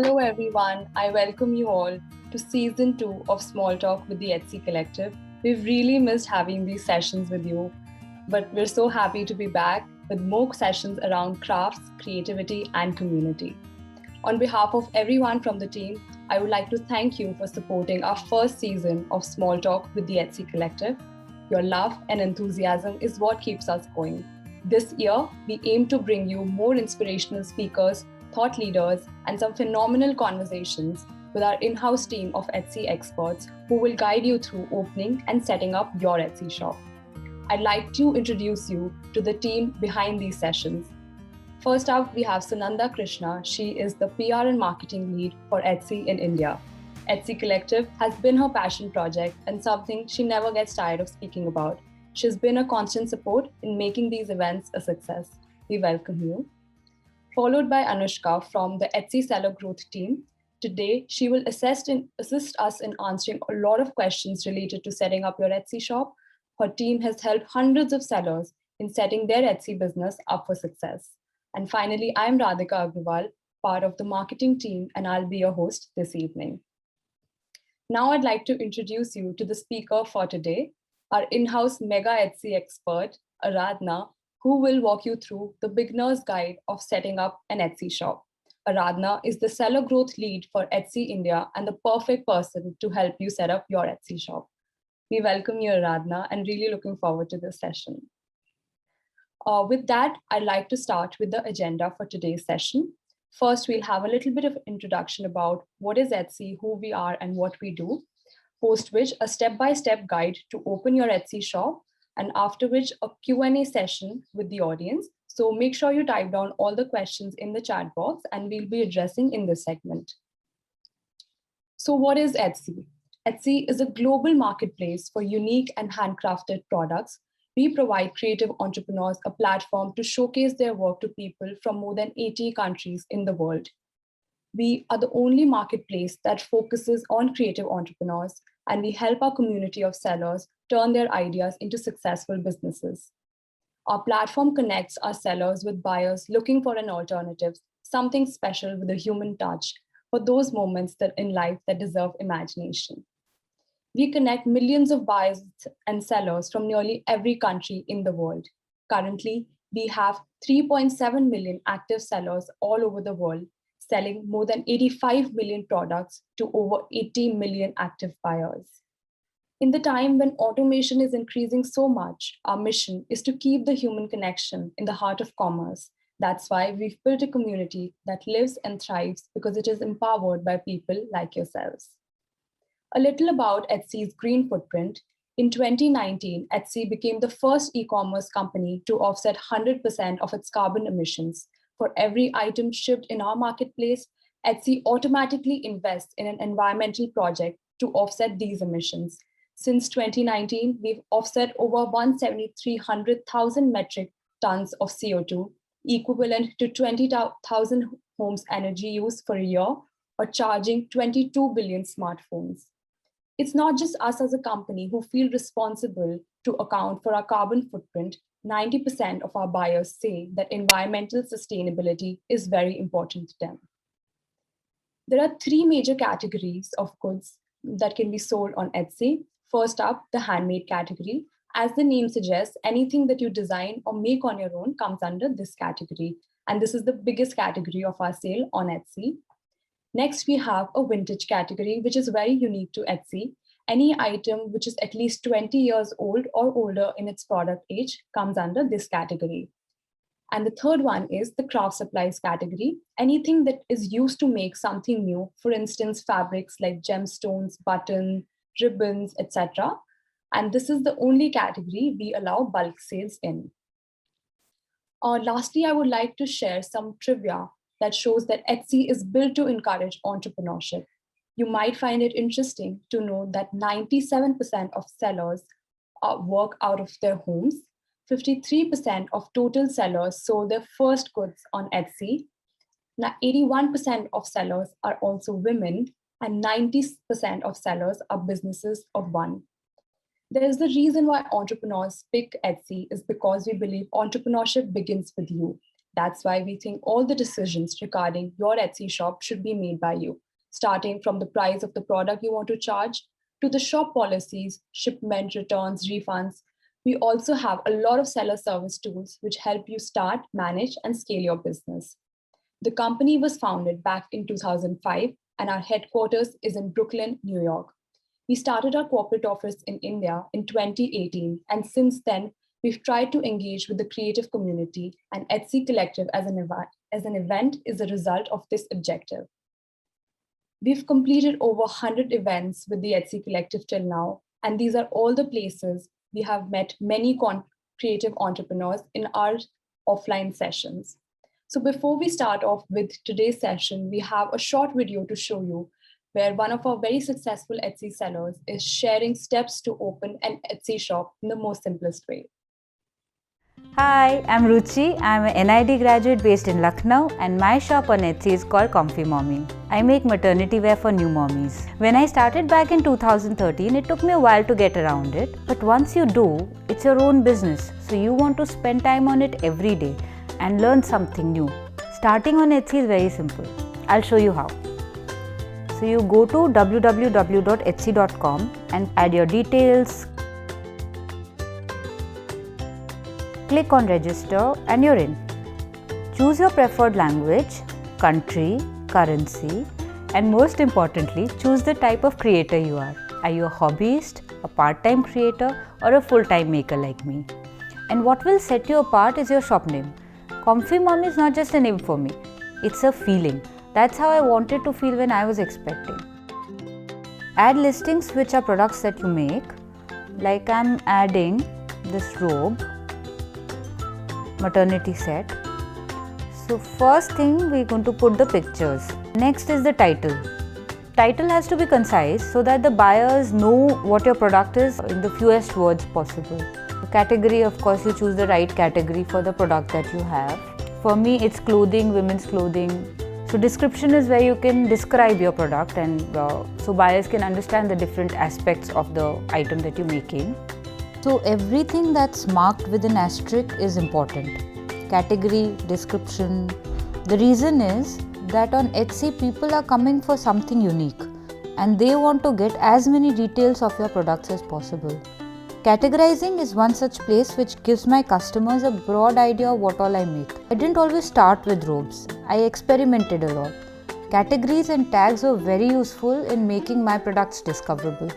Hello everyone, I welcome you all to season 2 of Small Talk with the Etsy Collective. We've really missed having these sessions with you, but we're so happy to be back with more sessions around crafts, creativity, and community. On behalf of everyone from the team, I would like to thank you for supporting our first season of Small Talk with the Etsy Collective. Your love and enthusiasm is what keeps us going. This year, we aim to bring you more inspirational speakers, thought leaders, and some phenomenal conversations with our in-house team of Etsy experts who will guide you through opening and setting up your Etsy shop. I'd like to introduce you to the team behind these sessions. First up, we have Sunanda Krishna. She is the PR and marketing lead for Etsy in India. Etsy Collective has been her passion project and something she never gets tired of speaking about. She's been a constant support in making these events a success. We welcome you. Followed by Anushka from the Etsy Seller Growth team. Today, she will assist us in answering a lot of questions related to setting up your Etsy shop. Her team has helped hundreds of sellers in setting their Etsy business up for success. And finally, I'm Radhika Agrawal, part of the marketing team, and I'll be your host this evening. Now I'd like to introduce you to the speaker for today, our in-house mega Etsy expert, Aradhna, who will walk you through the beginner's guide of setting up an Etsy shop. Aradhna is the seller growth lead for Etsy India and the perfect person to help you set up your Etsy shop. We welcome you, Aradhna, and really looking forward to this session. With that, I'd like to start with the agenda for today's session. First, we'll have a little bit of introduction about what is Etsy, who we are, and what we do, post which a step-by-step guide to open your Etsy shop, and after which a Q&A session with the audience. So make sure you type down all the questions in the chat box and we'll be addressing in this segment. So what is Etsy? Etsy is a global marketplace for unique and handcrafted products. We provide creative entrepreneurs a platform to showcase their work to people from more than 80 countries in the world. We are the only marketplace that focuses on creative entrepreneurs, and we help our community of sellers turn their ideas into successful businesses. Our platform connects our sellers with buyers looking for an alternative, something special with a human touch for those moments that in life that deserve imagination. We connect millions of buyers and sellers from nearly every country in the world. Currently, we have 3.7 million active sellers all over the world, selling more than 85 million products to over 80 million active buyers. In the time when automation is increasing so much, our mission is to keep the human connection in the heart of commerce. That's why we've built a community that lives and thrives because it is empowered by people like yourselves. A little about Etsy's green footprint. In 2019, Etsy became the first e-commerce company to offset 100% of its carbon emissions. For every item shipped in our marketplace, Etsy automatically invests in an environmental project to offset these emissions. Since 2019, we've offset over 173,000 metric tons of CO2, equivalent to 20,000 homes' energy use for a year, or charging 22 billion smartphones. It's not just us as a company who feel responsible to account for our carbon footprint. 90% of our buyers say that environmental sustainability is very important to them. There are three major categories of goods that can be sold on Etsy. First up, the handmade category. As the name suggests, anything that you design or make on your own comes under this category. And this is the biggest category of our sale on Etsy. Next, we have a vintage category, which is very unique to Etsy. Any item which is at least 20 years old or older in its product age comes under this category. And the third one is the craft supplies category. Anything that is used to make something new, for instance, fabrics like gemstones, buttons, ribbons, etc. And this is the only category we allow bulk sales in. Lastly, I would like to share some trivia that shows that Etsy is built to encourage entrepreneurship. You might find it interesting to know that 97% of sellers work out of their homes. 53% of total sellers sold their first goods on Etsy. Now, 81% of sellers are also women, and 90% of sellers are businesses of one. There's the reason why entrepreneurs pick Etsy is because we believe entrepreneurship begins with you. That's why we think all the decisions regarding your Etsy shop should be made by you, starting from the price of the product you want to charge to the shop policies, shipment, returns, refunds. We also have a lot of seller service tools which help you start, manage, and scale your business. The company was founded back in 2005, and our headquarters is in Brooklyn, New York. We started our corporate office in India in 2018, and since then, we've tried to engage with the creative community, and Etsy Collective as an event is a result of this objective. We've completed over 100 events with the Etsy Collective till now, and these are all the places we have met many creative entrepreneurs in our offline sessions. So before we start off with today's session, we have a short video to show you where one of our very successful Etsy sellers is sharing steps to open an Etsy shop in the most simplest way. Hi, I'm Ruchi. I'm an NID graduate based in Lucknow, and my shop on Etsy is called Comfy Mommy. I make maternity wear for new mommies. When I started back in 2013, it took me a while to get around it, but once you do, it's your own business, so you want to spend time on it every day and learn something new. Starting on Etsy is very simple. I'll show you how. So you go to www.etsy.com and add your details. Click on register and you're in. Choose your preferred language, country, currency, and most importantly, choose the type of creator you are. Are you a hobbyist, a part-time creator, or a full-time maker like me? And what will set you apart is your shop name. Comfy Mom is not just a name for me, it's a feeling. That's how I wanted to feel when I was expecting. Add listings which are products that you make, like I'm adding this robe, maternity set. So first thing, we're going to put the pictures. Next is the title. Title has to be concise so that the buyers know what your product is in the fewest words possible. The category, of course, you choose the right category for the product that you have. For me, it's clothing, women's clothing. So description is where you can describe your product, and so buyers can understand the different aspects of the item that you're making. So everything that's marked with an asterisk is important. Category, description. The reason is that on Etsy people are coming for something unique and they want to get as many details of your products as possible. Categorizing is one such place which gives my customers a broad idea of what all I make. I didn't always start with robes. I experimented a lot. Categories and tags were very useful in making my products discoverable.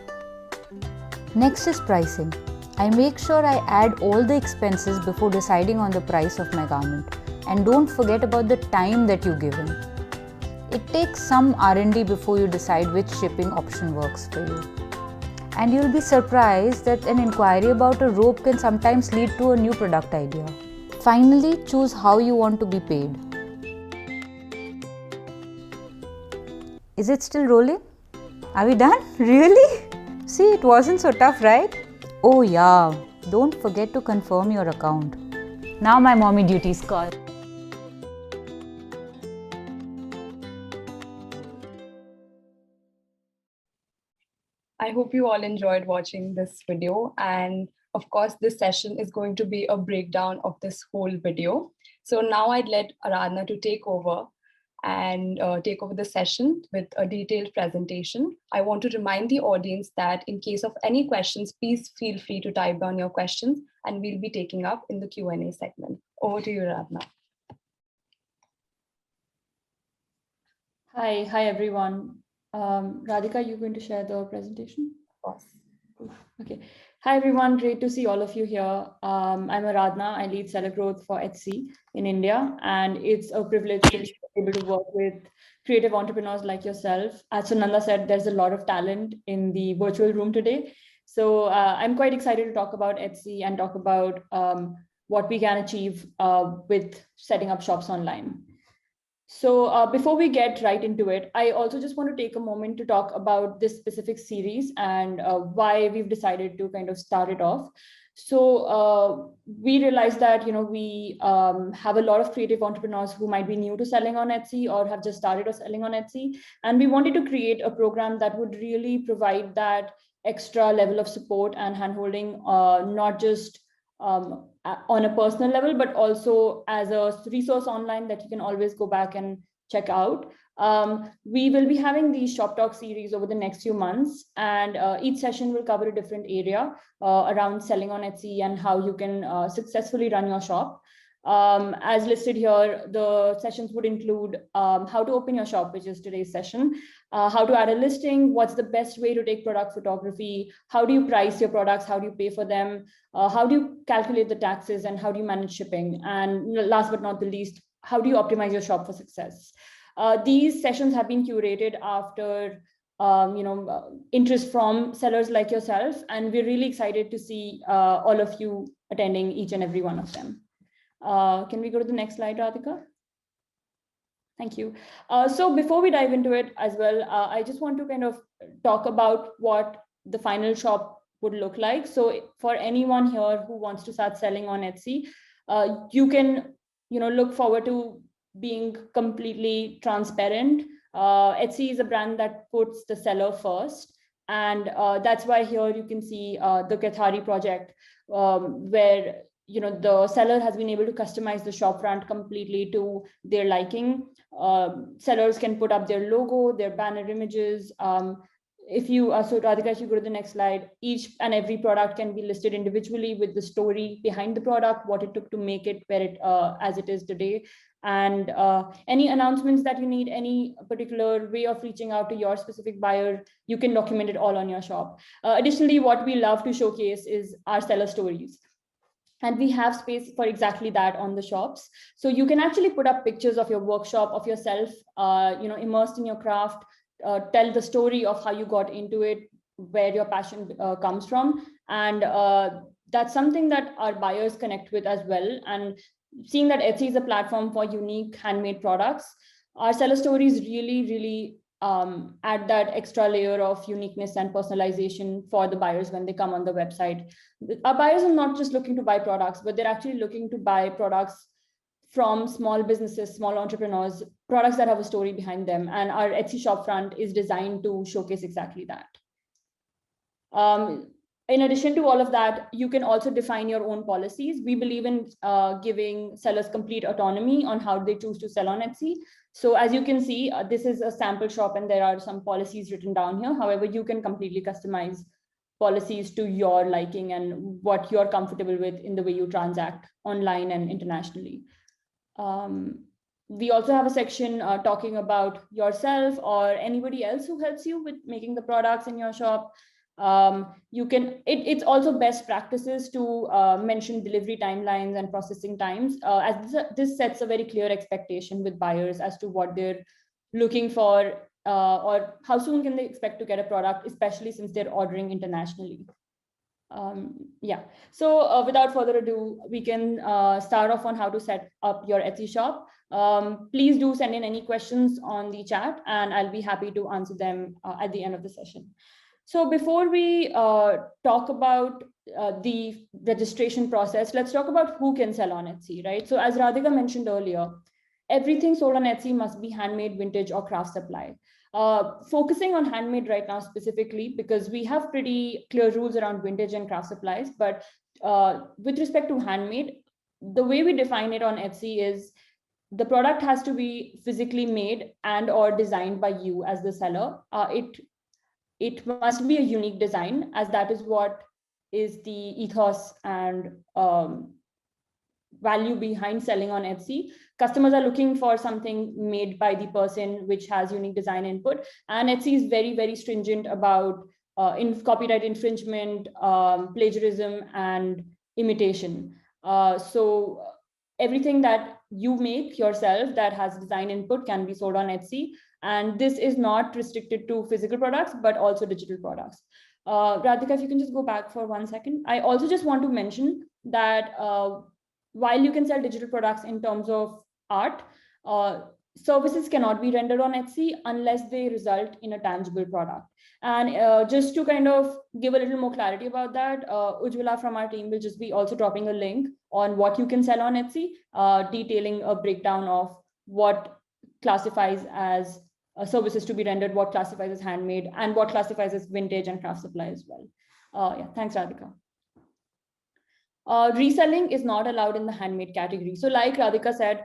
Next is pricing. I make sure I add all the expenses before deciding on the price of my garment. And don't forget about the time that you give in. It takes some R&D before you decide which shipping option works for you. And you'll be surprised that an inquiry about a robe can sometimes lead to a new product idea. Finally, choose how you want to be paid. Is it still rolling? Are we done? Really? See, it wasn't so tough, right? Oh yeah, don't forget to confirm your account. Now my mommy duties call. I hope you all enjoyed watching this video. And of course, this session is going to be a breakdown of this whole video. So now I'd let Aradhana to take over and take over the session with a detailed presentation. I want to remind the audience that in case of any questions, please feel free to type down your questions and we'll be taking up in the Q&A segment. Over to you, Aradhana. Hi everyone. Radhika, you're going to share the presentation? Of course. Okay. Hi everyone, great to see all of you here. I'm Aradhana, I lead seller growth for Etsy in India, and it's a privilege to be able to work with creative entrepreneurs like yourself. As Sunanda said, there's a lot of talent in the virtual room today. So I'm quite excited to talk about Etsy and talk about what we can achieve with setting up shops online. So before we get right into it, I also just want to take a moment to talk about this specific series and why we've decided to kind of start it off. So we realized that, we have a lot of creative entrepreneurs who might be new to selling on Etsy or have just started or selling on Etsy. And we wanted to create a program that would really provide that extra level of support and handholding, not just on a personal level, but also as a resource online that you can always go back and check out. We will be having these shop talk series over the next few months, and each session will cover a different area around selling on Etsy and how you can successfully run your shop. As listed here, the sessions would include how to open your shop, which is today's session, how to add a listing, what's the best way to take product photography, how do you price your products, how do you pay for them, how do you calculate the taxes, and how do you manage shipping, and last but not the least, how do you optimize your shop for success. These sessions have been curated after interest from sellers like yourself, and we're really excited to see all of you attending each and every one of them. Can we go to the next slide, Radhika? Thank you. So before we dive into it as well, I just want to kind of talk about what the final shop would look like. So for anyone here who wants to start selling on Etsy, you can look forward to being completely transparent. Etsy is a brand that puts the seller first. And that's why here you can see the Kathari project, where the seller has been able to customize the shop front completely to their liking. Sellers can put up their logo, their banner images. If you so Radhika, if you go to the next slide, each and every product can be listed individually with the story behind the product, what it took to make it where it as it is today, and any announcements that you need, any particular way of reaching out to your specific buyer, you can document it all on your shop. Additionally, what we love to showcase is our seller stories. And we have space for exactly that on the shops. So you can actually put up pictures of your workshop, of yourself, immersed in your craft, tell the story of how you got into it, where your passion comes from. And that's something that our buyers connect with as well. And seeing that Etsy is a platform for unique handmade products, our seller stories really add that extra layer of uniqueness and personalization for the buyers when they come on the website. Our buyers are not just looking to buy products, but they're actually looking to buy products from small businesses, small entrepreneurs, products that have a story behind them. And our Etsy shop front is designed to showcase exactly that. In addition to all of that, you can also define your own policies. We believe in giving sellers complete autonomy on how they choose to sell on Etsy. So as you can see, this is a sample shop and there are some policies written down here. However, you can completely customize policies to your liking and what you're comfortable with in the way you transact online and internationally. We also have a section talking about yourself or anybody else who helps you with making the products in your shop. It's also best practices to mention delivery timelines and processing times, as this sets a very clear expectation with buyers as to what they're looking for or how soon can they expect to get a product, especially since they're ordering internationally. So without further ado, we can start off on how to set up your Etsy shop. Please do send in any questions on the chat and I'll be happy to answer them at the end of the session. So before we talk about the registration process, let's talk about who can sell on Etsy, right? So as Radhika mentioned earlier, everything sold on Etsy must be handmade, vintage, or craft supply. Focusing on handmade right now specifically, because we have pretty clear rules around vintage and craft supplies, but with respect to handmade, the way we define it on Etsy is the product has to be physically made and or designed by you as the seller. It must be a unique design, as that is what is the ethos and value behind selling on Etsy. Customers are looking for something made by the person which has unique design input. And Etsy is very stringent about copyright infringement, plagiarism, and imitation. So everything that you make yourself that has design input can be sold on Etsy. And this is not restricted to physical products, but also digital products. Radhika, if you can just go back for 1 second. I also just want to mention that while you can sell digital products in terms of art, services cannot be rendered on Etsy unless they result in a tangible product. And just to kind of give a little more clarity about that, Ujjwala from our team will just be also dropping a link on what you can sell on Etsy, detailing a breakdown of what classifies as services to be rendered, what classifies as handmade, and what classifies as vintage and craft supply as well. Thanks, Radhika. Reselling is not allowed in the handmade category. So like Radhika said,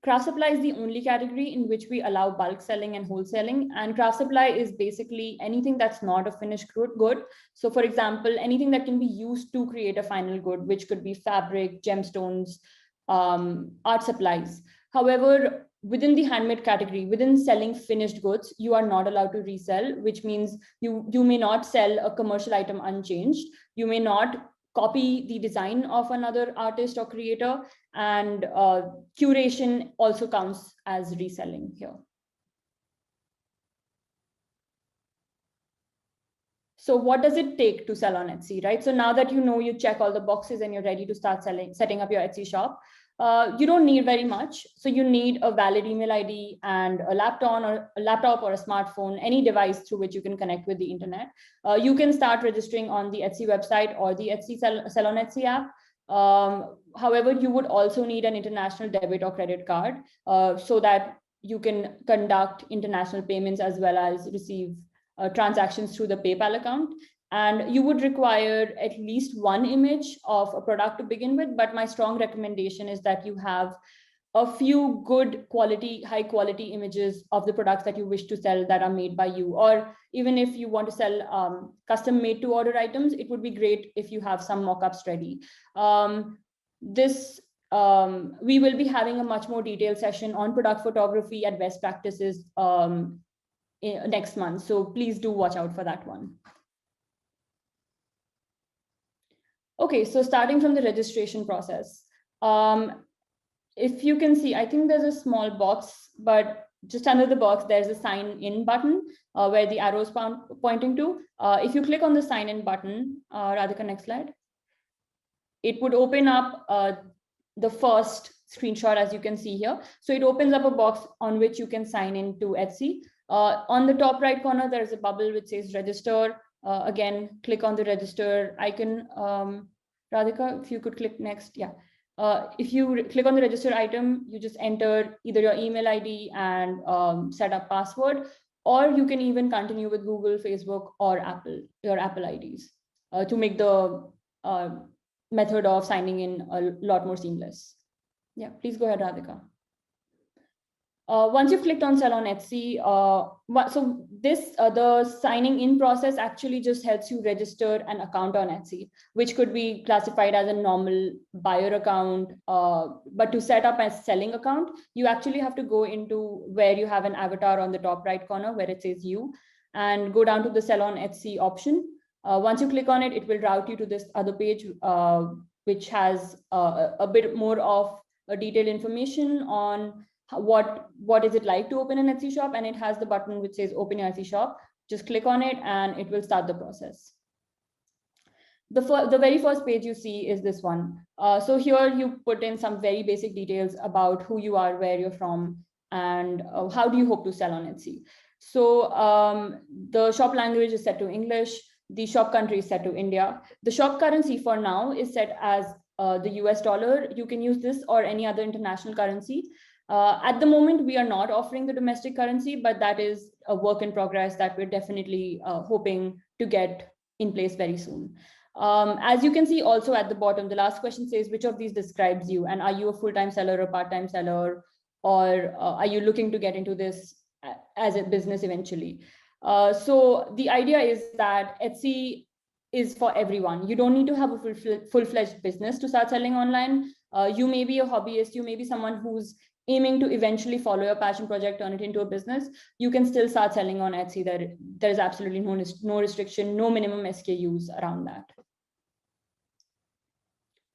craft supply is the only category in which we allow bulk selling and wholesaling. And craft supply is basically anything that's not a finished good. So for example, anything that can be used to create a final good, which could be fabric, gemstones, art supplies. However, within the handmade category, within selling finished goods, you are not allowed to resell, which means you may not sell a commercial item unchanged. You may not copy the design of another artist or creator, and curation also counts as reselling here. So what does it take to sell on Etsy, right? So now that you check all the boxes and you're ready to start setting up your Etsy shop, you don't need very much. So you need a valid email ID and a laptop or a smartphone, any device through which you can connect with the internet. You can start registering on the Etsy website or the Etsy Sell on Etsy app. However, you would also need an international debit or credit card so that you can conduct international payments as well as receive transactions through the PayPal account. And you would require at least one image of a product to begin with, but my strong recommendation is that you have a few good quality, high quality images of the products that you wish to sell that are made by you. Or even if you want to sell custom made to order items, it would be great if you have some mock-ups ready. We will be having a much more detailed session on product photography and best practices next month. So please do watch out for that one. Okay, so starting from the registration process. If you can see, I think there's a small box, but just under the box, there's a sign in button where the arrow is pointing to. If you click on the sign in button, Radhika, next slide. It would open up the first screenshot, as you can see here. So it opens up a box on which you can sign in to Etsy. On the top right corner, there's a bubble which says register. Again, click on the register icon. Radhika, if you could click next. Yeah. If you click on the register item, you just enter either your email ID and set up password, or you can even continue with Google, Facebook, or your Apple IDs to make the method of signing in a lot more seamless. Yeah, please go ahead, Radhika. Once you've clicked on Sell on Etsy, so the signing in process actually just helps you register an account on Etsy, which could be classified as a normal buyer account. But to set up a selling account, you actually have to go into where you have an avatar on the top right corner where it says you, and go down to the Sell on Etsy option. Once you click on it, it will route you to this other page, which has a bit more of a detailed information on what is it like to open an Etsy shop, and it has the button which says open your Etsy shop. Just click on it and it will start the process. The very first page you see is this one. So here you put in some very basic details about who you are, where you're from, and how do you hope to sell on Etsy. So the shop language is set to English. The shop country is set to India. The shop currency for now is set as the US dollar. You can use this or any other international currency. At the moment, we are not offering the domestic currency, but that is a work in progress that we're definitely hoping to get in place very soon. As you can see also at the bottom, the last question says, which of these describes you? And are you a full-time seller, a part-time seller, or are you looking to get into this as a business eventually? So the idea is that Etsy is for everyone. You don't need to have a full-fledged business to start selling online. You may be a hobbyist, you may be someone who's aiming to eventually follow your passion project, turn it into a business. You can still start selling on Etsy. There's absolutely no restriction, no minimum SKUs around that.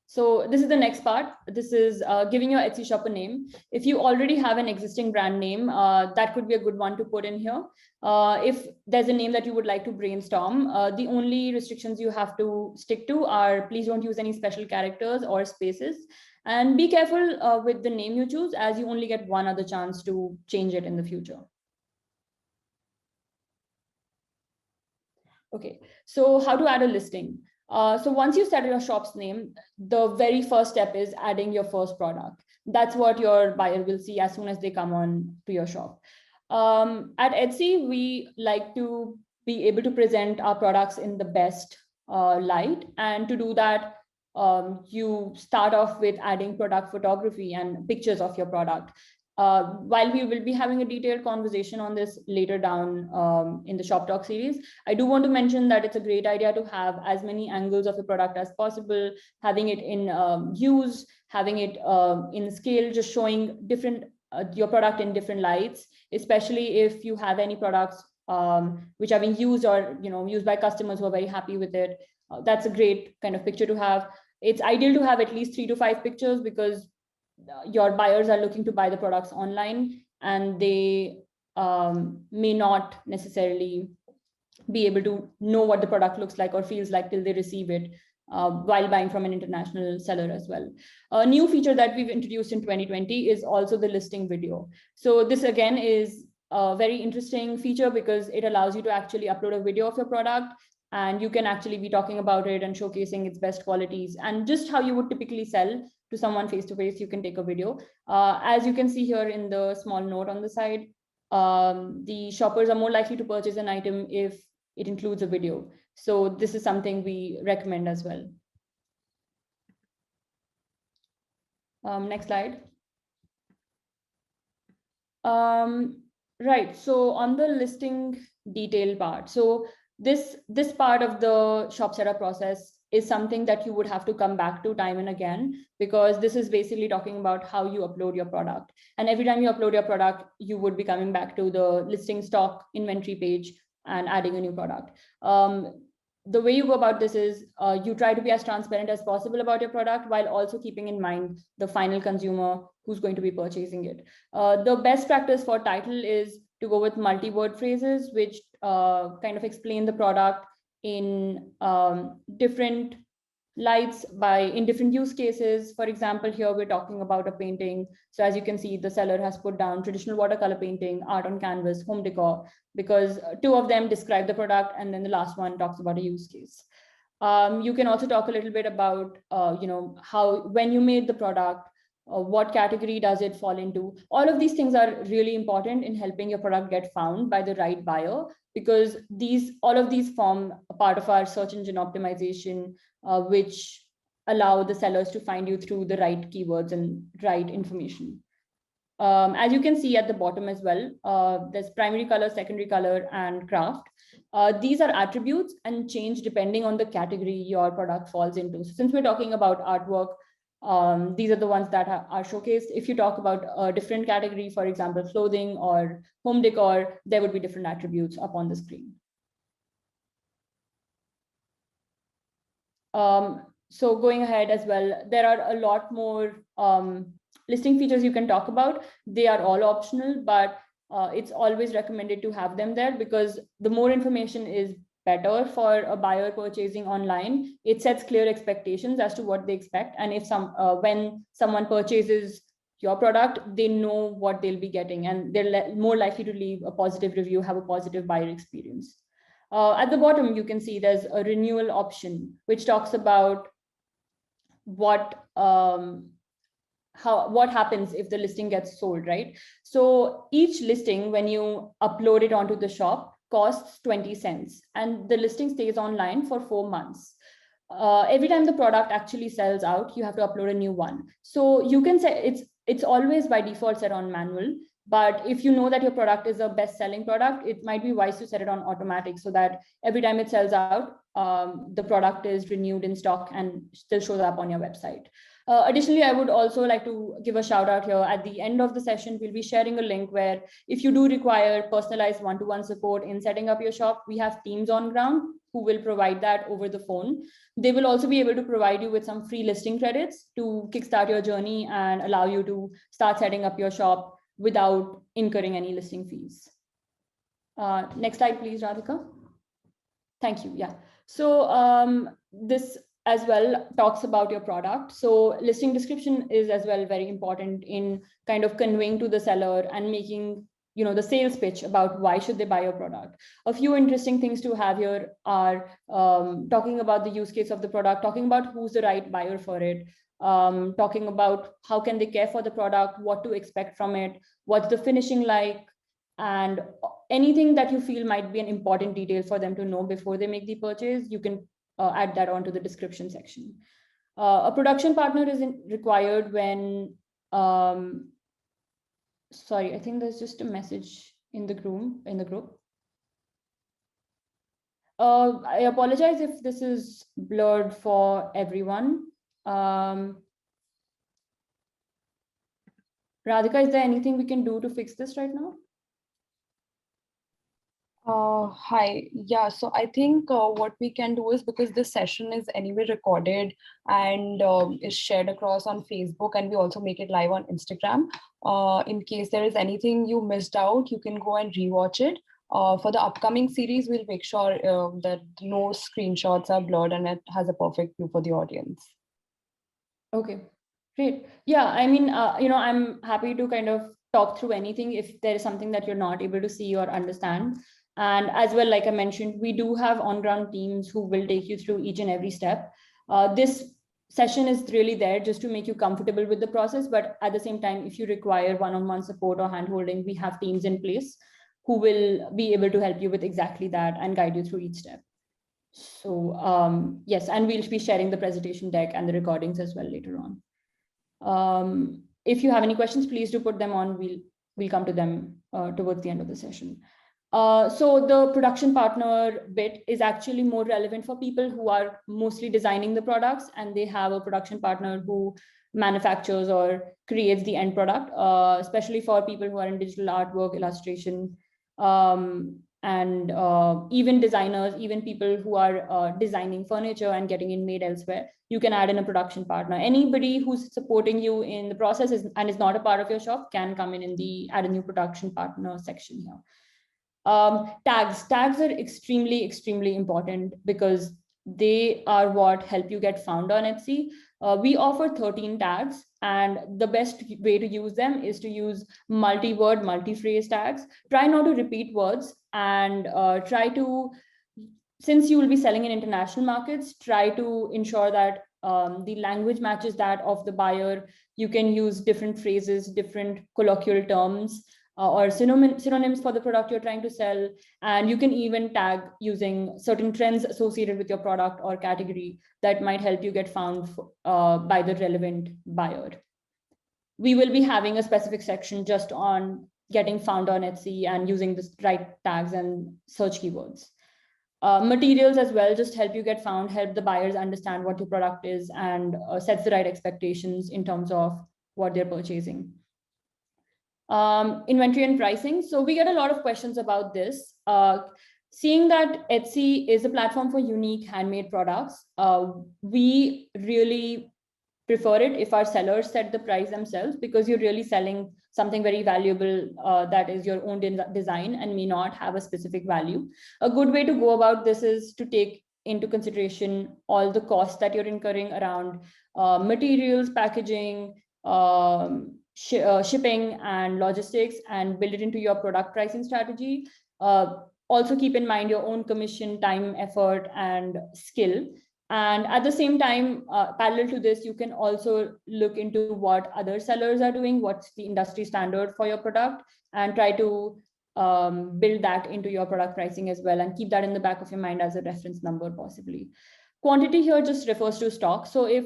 So this is the next part. This is giving your Etsy shop a name. If you already have an existing brand name, that could be a good one to put in here. If there's a name that you would like to brainstorm, the only restrictions you have to stick to are please don't use any special characters or spaces. And be careful with the name you choose, as you only get one other chance to change it in the future. Okay, so how to add a listing? So once you set your shop's name, the very first step is adding your first product. That's what your buyer will see as soon as they come on to your shop. At Etsy, we like to be able to present our products in the best light. And to do that, you start off with adding product photography and pictures of your product. While we will be having a detailed conversation on this later down in the Shop Talk series, I do want to mention that it's a great idea to have as many angles of a product as possible, having it in use, having it in scale, just showing different your product in different lights, especially if you have any products which are being used or used by customers who are very happy with it. That's a great kind of picture to have. It's ideal to have at least 3 to 5 pictures because your buyers are looking to buy the products online, and they may not necessarily be able to know what the product looks like or feels like till they receive it while buying from an international seller as well. A new feature that we've introduced in 2020 is also the listing video. So this again is a very interesting feature because it allows you to actually upload a video of your product, and you can actually be talking about it and showcasing its best qualities and just how you would typically sell to someone face to face. You can take a video. As you can see here in the small note on the side, the shoppers are more likely to purchase an item if it includes a video. So this is something we recommend as well. Next slide. Right, so on the listing detail part, so this part of the shop setup process is something that you would have to come back to time and again, because this is basically talking about how you upload your product. And every time you upload your product, you would be coming back to the listing stock inventory page and adding a new product. The way you go about this is you try to be as transparent as possible about your product while also keeping in mind the final consumer who's going to be purchasing it. The best practice for title is to go with multi-word phrases, which kind of explain the product in different lights in different use cases. For example, here we're talking about a painting. So as you can see, the seller has put down traditional watercolor painting, art on canvas, home decor, because 2 of them describe the product, and then the last one talks about a use case. You can also talk a little bit about, how when you made the product, what category does it fall into? All of these things are really important in helping your product get found by the right buyer, because all of these form a part of our search engine optimization, which allow the sellers to find you through the right keywords and right information. As you can see at the bottom as well, there's primary color, secondary color, and craft. These are attributes and change depending on the category your product falls into. So since we're talking about artwork, these are the ones that are showcased. If you talk about a different category, for example, clothing or home decor, there would be different attributes up on the screen. So going ahead as well, there are a lot more listing features you can talk about. They are all optional, but it's always recommended to have them there, because the more information is better for a buyer purchasing online. It sets clear expectations as to what they expect. And if when someone purchases your product, they know what they'll be getting, and they're more likely to leave a positive review, have a positive buyer experience. At the bottom, you can see there's a renewal option, which talks about what happens if the listing gets sold, right? So each listing, when you upload it onto the shop, costs 20 cents, and the listing stays online for 4 months. Every time the product actually sells out, you have to upload a new one. So you can say it's always by default set on manual, but if you know that your product is a best-selling product, it might be wise to set it on automatic, so that every time it sells out, the product is renewed in stock and still shows up on your website. Additionally, I would also like to give a shout out here. At the end of the session, we'll be sharing a link where if you do require personalized one-to-one support in setting up your shop, we have teams on ground who will provide that over the phone. They will also be able to provide you with some free listing credits to kickstart your journey and allow you to start setting up your shop without incurring any listing fees. Next slide, please, Radhika. Thank you. Yeah. So this as well talks about your product. So listing description is as well very important in kind of conveying to the seller and making the sales pitch about why should they buy your product. A few interesting things to have here are talking about the use case of the product, talking about who's the right buyer for it, talking about how can they care for the product, what to expect from it, what's the finishing like, and anything that you feel might be an important detail for them to know before they make the purchase, you can add that onto the description section. A production partner is required when, sorry, I think there's just a message in the group. I apologize if this is blurred for everyone. Radhika, is there anything we can do to fix this right now? Hi. Yeah, so I think what we can do is, because this session is anyway recorded and is shared across on Facebook, and we also make it live on Instagram. In case there is anything you missed out, you can go and rewatch it. For the upcoming series, we'll make sure that no screenshots are blurred and it has a perfect view for the audience. Okay, great. Yeah, I mean, I'm happy to kind of talk through anything if there is something that you're not able to see or understand. And as well, like I mentioned, we do have on-ground teams who will take you through each and every step. This session is really there just to make you comfortable with the process. But at the same time, if you require one-on-one support or handholding, we have teams in place who will be able to help you with exactly that and guide you through each step. So yes, and we'll be sharing the presentation deck and the recordings as well later on. If you have any questions, please do put them on. We'll come to them towards the end of the session. So the production partner bit is actually more relevant for people who are mostly designing the products and they have a production partner who manufactures or creates the end product, especially for people who are in digital artwork, illustration, and even designers, even people who are designing furniture and getting it made elsewhere. You can add in a production partner. Anybody who's supporting you in the process and is not a part of your shop can come in the add a new production partner section here. Tags are extremely important because they are what help you get found on Etsy. We offer 13 tags, and the best way to use them is to use multi-word, multi-phrase tags. Try not to repeat words, and try to, since you will be selling in international markets, try to ensure that the language matches that of the buyer. You can use different phrases, different colloquial terms, or synonyms for the product you're trying to sell. And you can even tag using certain trends associated with your product or category that might help you get found by the relevant buyer. We will be having a specific section just on getting found on Etsy and using the right tags and search keywords. Materials as well just help you get found, help the buyers understand what your product is, and sets the right expectations in terms of what they're purchasing. Inventory and pricing. So we get a lot of questions about this. Seeing that Etsy is a platform for unique handmade products, we really prefer it if our sellers set the price themselves, because you're really selling something very valuable that is your own design and may not have a specific value. A good way to go about this is to take into consideration all the costs that you're incurring around materials, packaging, shipping and logistics, and build it into your product pricing strategy. Also keep in mind your own commission, time, effort, and skill. And at the same time, parallel to this, you can also look into what other sellers are doing, what's the industry standard for your product, and try to build that into your product pricing as well, and keep that in the back of your mind as a reference number possibly. Quantity here just refers to stock. So if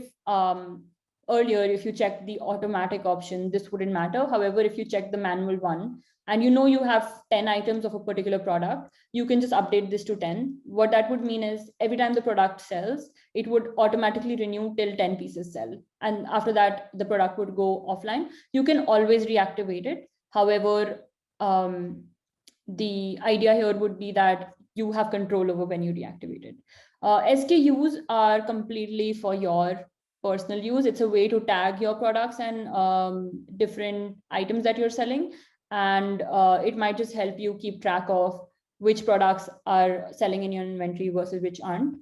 earlier, if you check the automatic option, this wouldn't matter. However, if you check the manual one, and you have 10 items of a particular product, you can just update this to 10. What that would mean is every time the product sells, it would automatically renew till 10 pieces sell. And after that, the product would go offline. You can always reactivate it. However, the idea here would be that you have control over when you reactivate it. SKUs are completely for your personal use. It's a way to tag your products and different items that you're selling. And it might just help you keep track of which products are selling in your inventory versus which aren't.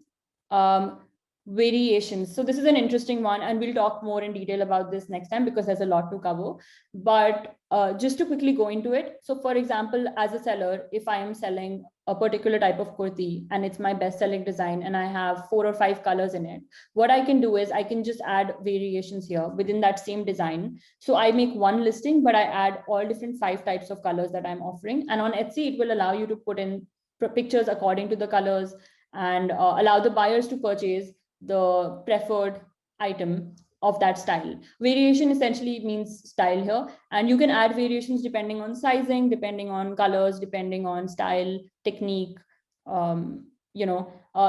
Variations. So this is an interesting one, and we'll talk more in detail about this next time because there's a lot to cover. But just to quickly go into it. So for example, as a seller, if I am selling a particular type of kurti and it's my best selling design and I have 4 or 5 colors in it, what I can do is I can just add variations here within that same design. So I make one listing, but I add all different 5 types of colors that I'm offering. And on Etsy, it will allow you to put in pictures according to the colors and allow the buyers to purchase the preferred item of that style. Variation essentially means style here, and you can add variations depending on sizing, depending on colors, depending on style, technique.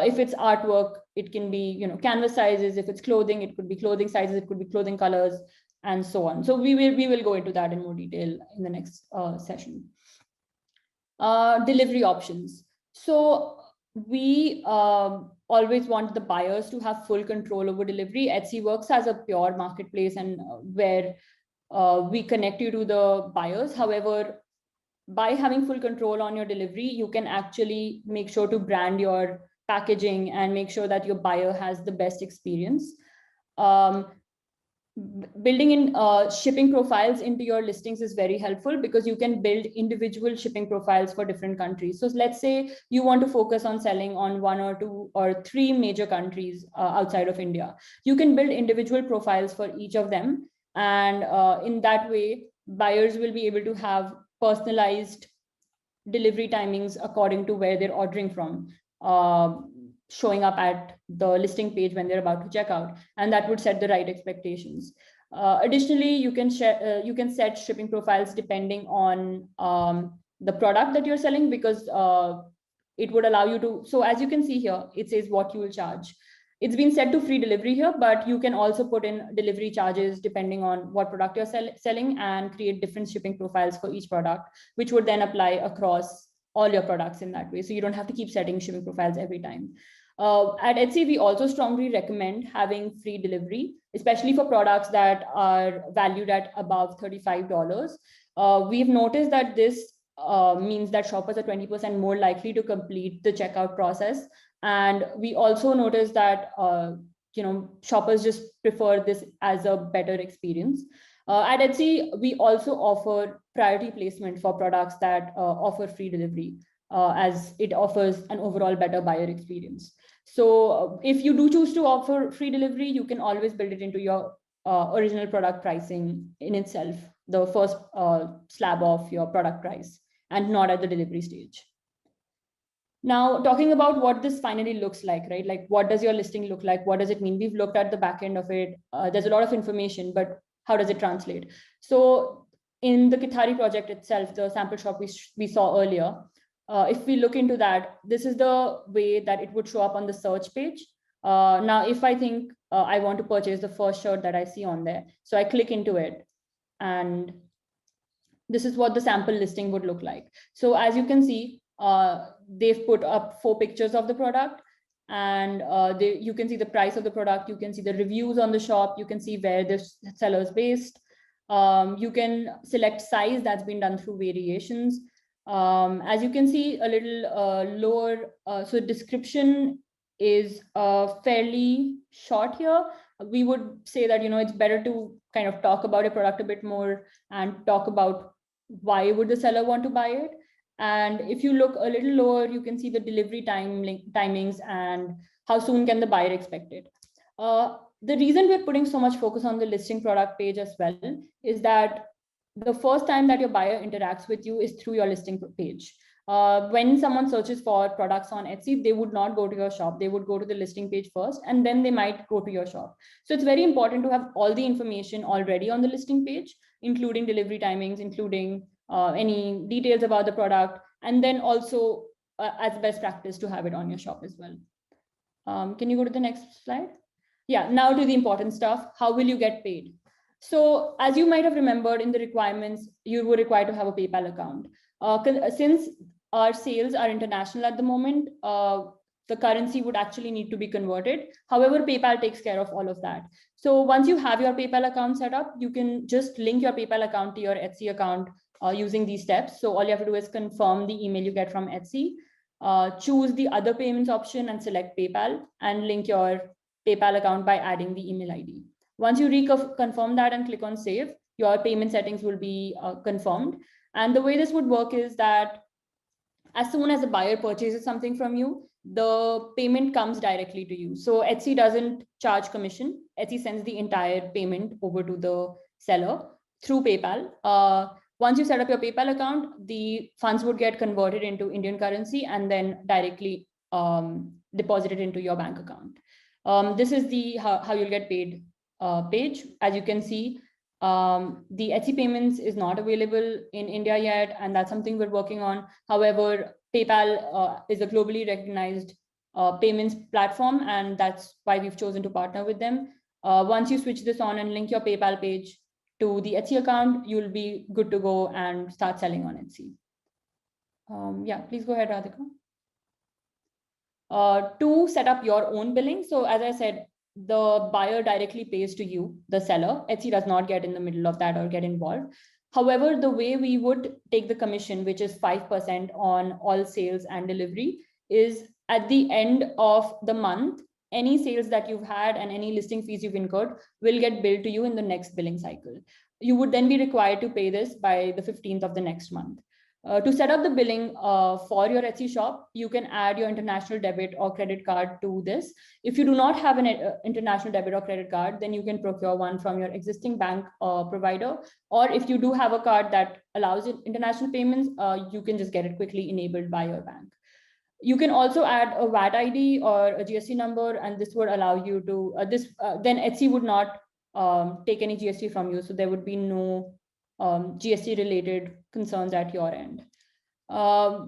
If it's artwork, it can be canvas sizes. If it's clothing, it could be clothing sizes, it could be clothing colors, and so on. So we will go into that in more detail in the next session. Delivery options. So we always want the buyers to have full control over delivery. Etsy works as a pure marketplace, and where we connect you to the buyers. However, by having full control on your delivery, you can actually make sure to brand your packaging and make sure that your buyer has the best experience. Building in shipping profiles into your listings is very helpful, because you can build individual shipping profiles for different countries. So let's say you want to focus on selling on 1 or 2 or 3 major countries outside of India. You can build individual profiles for each of them. And in that way, buyers will be able to have personalized delivery timings according to where they're ordering from, showing up at the listing page when they're about to check out, and that would set the right expectations. Additionally, you can set shipping profiles depending on the product that you're selling, because it would allow you to. So as you can see here, it says what you will charge. It's been set to free delivery here, but you can also put in delivery charges depending on what product you're selling, and create different shipping profiles for each product, which would then apply across all your products in that way. So you don't have to keep setting shipping profiles every time. At Etsy, we also strongly recommend having free delivery, especially for products that are valued at above $35. We've noticed that this means that shoppers are 20% more likely to complete the checkout process. And we also noticed that shoppers just prefer this as a better experience. At Etsy, we also offer priority placement for products that offer free delivery, as it offers an overall better buyer experience. So if you do choose to offer free delivery, you can always build it into your original product pricing in itself, the first slab of your product price, and not at the delivery stage. Now, talking about what this finally looks like, right? Like, what does your listing look like? What does it mean? We've looked at the back end of it. There's a lot of information, but how does it translate? So in the Kithari project itself, the sample shop we saw earlier, if we look into that, this is the way that it would show up on the search page. Now, if I think I want to purchase the first shirt that I see on there, so I click into it, and this is what the sample listing would look like. So as you can see, they've put up 4 pictures of the product, and you can see the price of the product. You can see the reviews on the shop. You can see where the seller is based. You can select size. That's been done through variations. As you can see a little lower, so description is fairly short here. We would say that it's better to kind of talk about a product a bit more and talk about why would the seller want to buy it. And if you look a little lower, you can see the delivery timings and how soon can the buyer expect it. The reason we're putting so much focus on the listing product page as well is that the first time that your buyer interacts with you is through your listing page. When someone searches for products on Etsy, they would not go to your shop. They would go to the listing page first, and then they might go to your shop. So it's very important to have all the information already on the listing page, including delivery timings, including any details about the product, and then also as best practice to have it on your shop as well. Can you go to the next slide? Yeah, now to the important stuff. How will you get paid? So as you might have remembered in the requirements, you were required to have a PayPal account. Since our sales are international at the moment, the currency would actually need to be converted. However, PayPal takes care of all of that. So once you have your PayPal account set up, you can just link your PayPal account to your Etsy account using these steps. So all you have to do is confirm the email you get from Etsy, choose the other payments option and select PayPal, and link your PayPal account by adding the email ID. Once you reconfirm that and click on save, your payment settings will be confirmed. And the way this would work is that as soon as a buyer purchases something from you, the payment comes directly to you. So Etsy doesn't charge commission. Etsy sends the entire payment over to the seller through PayPal. Once you set up your PayPal account, the funds would get converted into Indian currency and then directly deposited into your bank account. This is the how you'll get paid page. As you can see, the Etsy payments is not available in India yet, and that's something we're working on. However, PayPal is a globally recognized payments platform, and that's why we've chosen to partner with them. Once you switch this on and link your PayPal page to the Etsy account, you'll be good to go and start selling on Etsy. Yeah, please go ahead, Radhika. To set up your own billing. So as I said, the buyer directly pays to you, the seller. Etsy does not get in the middle of that or get involved. However, the way we would take the commission, which is 5% on all sales and delivery, is at the end of the month, any sales that you've had and any listing fees you've incurred will get billed to you in the next billing cycle. You would then be required to pay this by the 15th of the next month. To set up the billing for your Etsy shop, you can add your international debit or credit card to this. If you do not have an international debit or credit card, then you can procure one from your existing bank provider. Or if you do have a card that allows international payments, you can just get it quickly enabled by your bank. You can also add a VAT ID or a GST number, and this would allow you to, then Etsy would not take any GST from you. So there would be no GST related concerns at your end.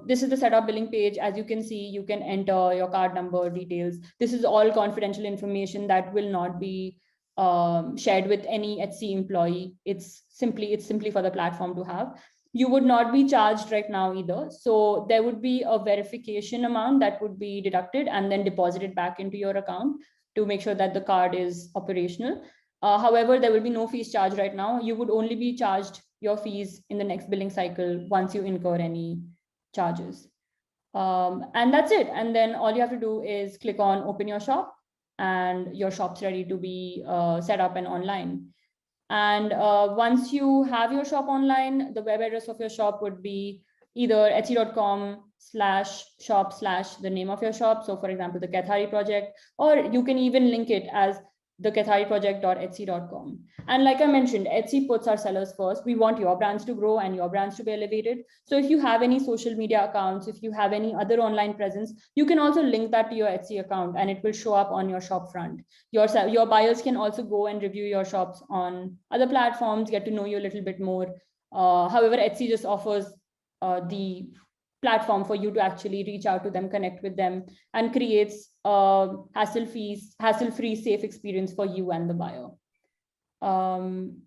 This is the setup billing page. As you can see, you can enter your card number details. This is all confidential information that will not be shared with any Etsy employee. It's simply for the platform to have. You would not be charged right now either. So there would be a verification amount that would be deducted and then deposited back into your account to make sure that the card is operational. However, there will be no fees charged right now. You would only be charged your fees in the next billing cycle once you incur any charges. And that's it. And then all you have to do is click on open your shop, and your shop's ready to be set up and online. And once you have your shop online, the web address of your shop would be either etsy.com/shop/ the name of your shop. So for example, the Kathari project, or you can even link it as the kathariproject.etsy.com. And like I mentioned, Etsy puts our sellers first. We want your brands to grow and your brands to be elevated. So if you have any social media accounts, if you have any other online presence, you can also link that to your Etsy account and it will show up on your shop front. Your buyers can also go and review your shops on other platforms, get to know you a little bit more. However, Etsy just offers the platform for you to actually reach out to them, connect with them, and creates a hassle-free, safe experience for you and the buyer.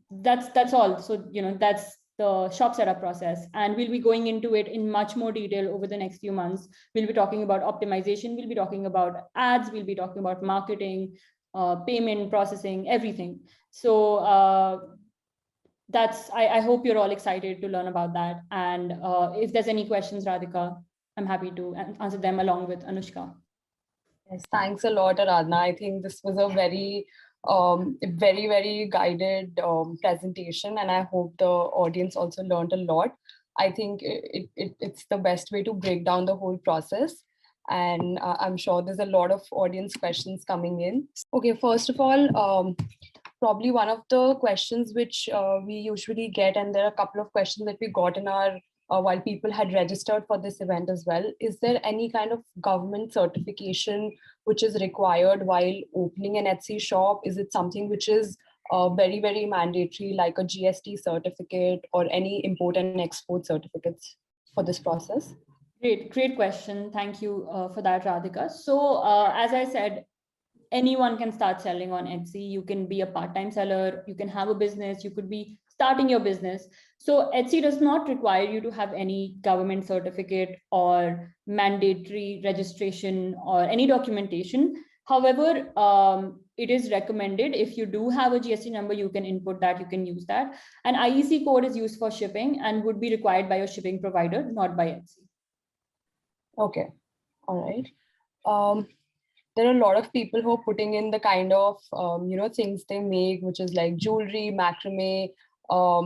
That's all. So, that's the shop setup process. And we'll be going into it in much more detail over the next few months. We'll be talking about optimization. We'll be talking about ads. We'll be talking about marketing, payment processing, everything. So, I hope you're all excited to learn about that. And if there's any questions, Radhika, I'm happy to answer them along with Anushka. Yes, thanks a lot, Aradhana. I think this was a very, very guided presentation, and I hope the audience also learned a lot. I think it's the best way to break down the whole process. And I'm sure there's a lot of audience questions coming in. Okay, first of all, probably one of the questions which we usually get, and there are a couple of questions that we got in our while people had registered for this event as well. Is there any kind of government certification which is required while opening an Etsy shop? Is it something which is very, very mandatory, like a GST certificate or any import and export certificates for this process? Great question. Thank you for that, Radhika. So as I said, anyone can start selling on Etsy. You can be a part-time seller, you can have a business, you could be starting your business. So Etsy does not require you to have any government certificate or mandatory registration or any documentation. However, it is recommended if you do have a GST number, you can input that, you can use that. An IEC code is used for shipping and would be required by your shipping provider, not by Etsy. Okay, all right. There are a lot of people who are putting in the kind of things they make, which is like jewelry, macrame, a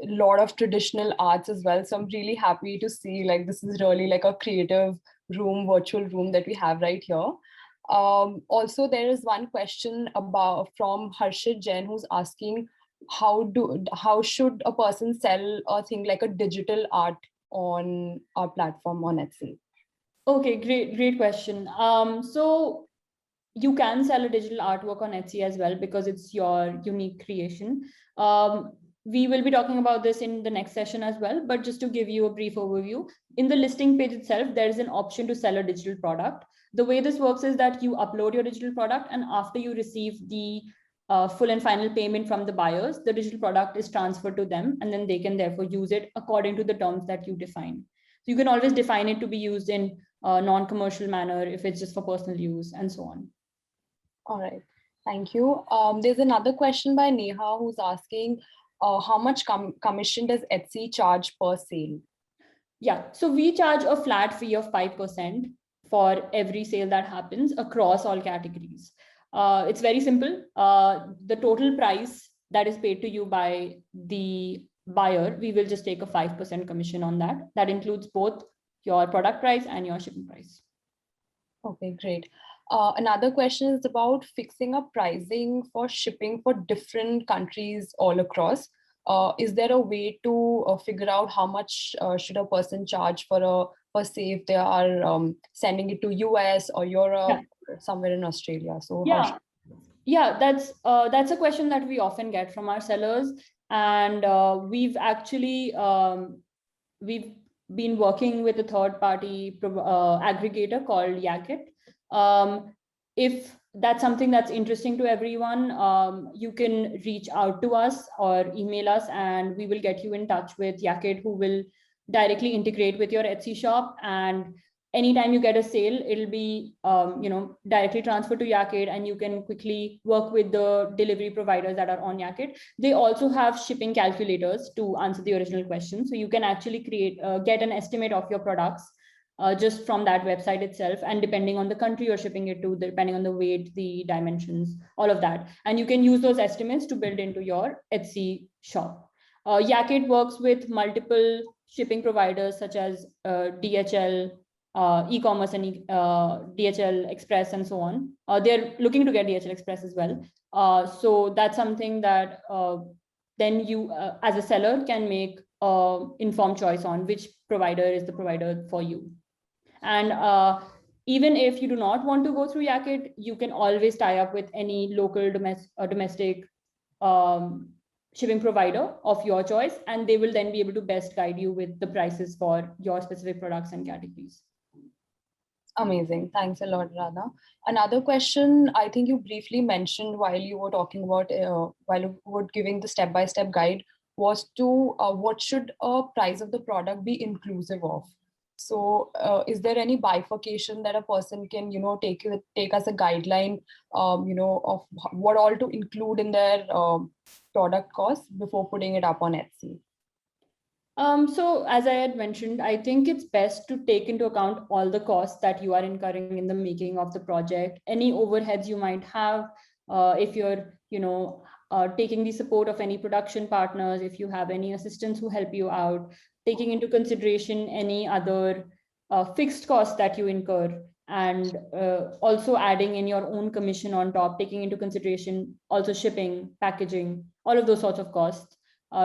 lot of traditional arts as well. So I'm really happy to see like this is really like a creative room, virtual room that we have right here. Also, there is one question from Harshit Jain who's asking how should a person sell a thing like a digital art on our platform on Etsy? Okay, great question. So you can sell a digital artwork on Etsy as well because it's your unique creation. We will be talking about this in the next session as well, but just to give you a brief overview, in the listing page itself, there is an option to sell a digital product. The way this works is that you upload your digital product, and after you receive the full and final payment from the buyers, the digital product is transferred to them, and then they can therefore use it according to the terms that you define. So you can always define it to be used in a non-commercial manner if it's just for personal use and so on. All right, thank you. There's another question by Neha who's asking, how much commission does Etsy charge per sale? Yeah, so we charge a flat fee of 5% for every sale that happens across all categories. It's very simple. The total price that is paid to you by the buyer, we will just take a 5% commission on that. That includes both your product price and your shipping price. Okay, great. Another question is about fixing up pricing for shipping for different countries all across. Is there a way to figure out how much should a person charge for say if they are sending it to US or Europe, or somewhere in Australia? So yeah, that's a question that we often get from our sellers, and we've actually we've been working with a third-party aggregator called Yakit. If that's something that's interesting to everyone, you can reach out to us or email us, and we will get you in touch with Yakit, who will directly integrate with your Etsy shop. And anytime you get a sale, it'll be directly transferred to Yakit, and you can quickly work with the delivery providers that are on Yakit. They also have shipping calculators to answer the original question, so you can actually get an estimate of your products just from that website itself, and depending on the country you're shipping it to, depending on the weight, the dimensions, all of that, and you can use those estimates to build into your Etsy shop. Yakit works with multiple shipping providers such as DHL, e-commerce, and DHL Express, and so on. They're looking to get DHL Express as well. So that's something that then you, as a seller, can make informed choice on which provider is the provider for you. And even if you do not want to go through Yakit, you can always tie up with any local domestic shipping provider of your choice, and they will then be able to best guide you with the prices for your specific products and categories. Amazing. Thanks a lot, Radha. Another question I think you briefly mentioned while you were talking about, while you were giving the step-by-step guide, was to what should a price of the product be inclusive of? So is there any bifurcation that a person can, take as a guideline, of what all to include in their product cost before putting it up on Etsy? So as I had mentioned, I think it's best to take into account all the costs that you are incurring in the making of the project, any overheads you might have, if you're, taking the support of any production partners, if you have any assistants who help you out, taking into consideration any other fixed costs that you incur, and also adding in your own commission on top, taking into consideration also shipping, packaging, all of those sorts of costs,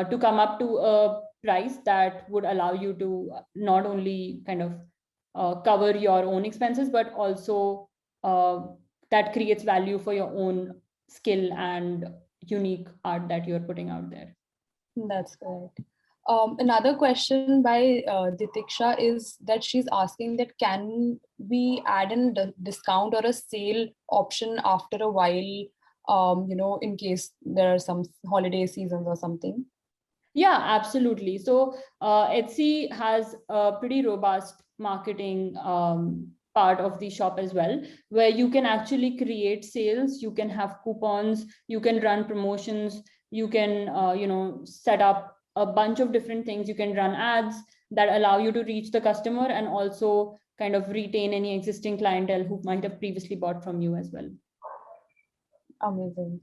to come up to a price that would allow you to not only kind of cover your own expenses, but also that creates value for your own skill and unique art that you're putting out there. That's correct. Another question by Ditiksha is that she's asking that can we add in a discount or a sale option after a while, in case there are some holiday seasons or something? Yeah, absolutely. So Etsy has a pretty robust marketing part of the shop as well, where you can actually create sales, you can have coupons, you can run promotions, you can set up a bunch of different things. You can run ads that allow you to reach the customer and also kind of retain any existing clientele who might have previously bought from you as well. Amazing.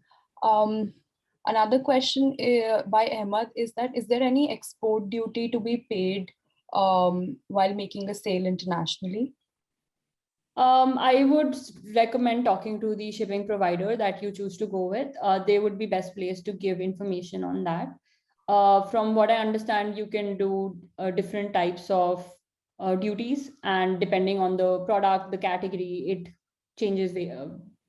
Another question by Ahmed is that, is there any export duty to be paid while making a sale internationally? I would recommend talking to the shipping provider that you choose to go with. They would be best placed to give information on that. From what I understand, you can do different types of duties, and depending on the product, the category, it changes